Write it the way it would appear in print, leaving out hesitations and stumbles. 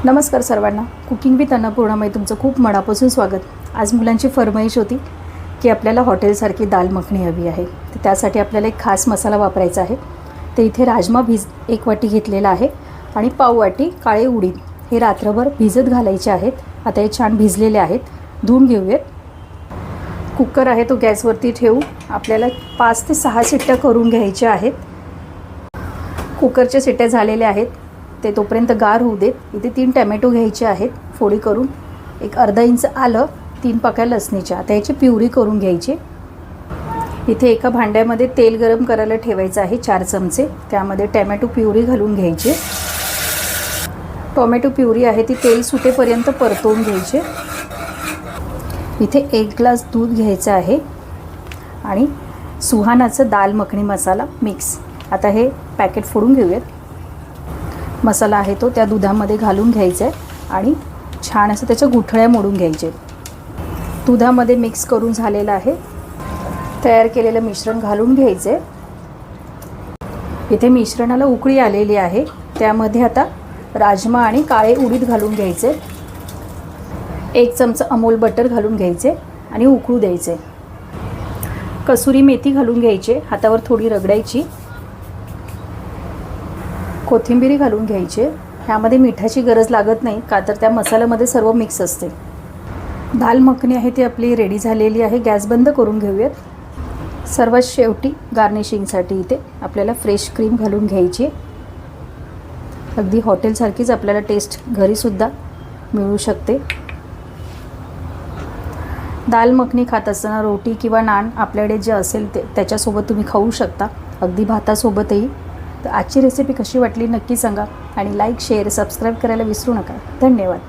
नमस्कार सर्वांना, cooking with अन्नपूर्णामध्ये तुमचं खूप मनापासून स्वागत. आज मुलांची फरमाईश होती की आपल्याला हॉटेलसारखी दाल मखनी हवी आहे. तर त्यासाठी आपल्याला एक खास मसाला वापरायचा आहे. तर इथे राजमा 1 वाटी घेतलेला आहे आणि पाव वाटी काळे उडीद हे रात्रभर भिजत घालायचे आहेत. आता हे छान भिजलेले आहेत, धुवून घेऊयात. कुकर आहे तो गॅसवरती ठेवू. आपल्याला 5 ते 6 शिट्ट्या करून घ्यायच्या आहेत. कुकरच्या शिट्ट्या झालेल्या आहेत, ते तोपर्यंत गार होऊ देत. इथे 3 टमॅटो घ्यायचे आहेत फोडी करून, एक अर्धा इंच आलं, 3 पाकळ्या लसणीच्या. आता याची प्युरी करून घ्यायची. इथे एका भांड्यामध्ये तेल गरम करायला ठेवायचं आहे 4 चमचे. त्यामध्ये टमॅटो प्युरी घालून घ्यायची. टोमॅटो प्युरी आहे ती तेल सुटेपर्यंत परतवून घ्यायची. इथे 1 ग्लास दूध घ्यायचं आहे आणि सुहानाचं दाल मखनी मसाला मिक्स. आता हे पॅकेट फोडून घेऊयात. मसाला आहे तो त्या दुधामध्ये घालून घ्यायचा आहे आणि छान असं त्याच्या गुठळ्या मोडून घ्यायचे. दुधामध्ये मिक्स करून झालेलं आहे. तयार केलेलं मिश्रण घालून घ्यायचे. इथे मिश्रणाला उकळी आलेली आहे. त्यामध्ये आता राजमा आणि काळे उडीद घालून घ्यायचे. 1 चमचा अमूल बटर घालून घ्यायचे आणि उकळू द्यायचे. कसुरी मेथी घालून घ्यायचे, हातावर थोडी रगडायची. कोथिंबीर घालून घ्यायची. ह्यामध्ये मिठाची गरज लागत नाही, का तर त्या मसाल्यामध्ये सर्व मिक्स असते. दाल मखनी आहे ती आपली रेडी झालेली आहे. गॅस बंद करून घेऊयात. सर्वात शेवटी गार्निशिंगसाठी इथे आपल्याला फ्रेश क्रीम घालून घ्यायची. अगदी हॉटेलसारखीच आपल्याला टेस्ट घरीसुद्धा मिळू शकते. दाल मखनी खात असताना रोटी किंवा नान आपल्याकडे जे असेल ते त्याच्यासोबत तुम्ही खाऊ शकता, अगदी भातासोबतही. तर आजची रेसिपी कशी वाटली नक्की सांगा आणि लाईक, शेअर, सबस्क्राईब करायला विसरू नका. धन्यवाद.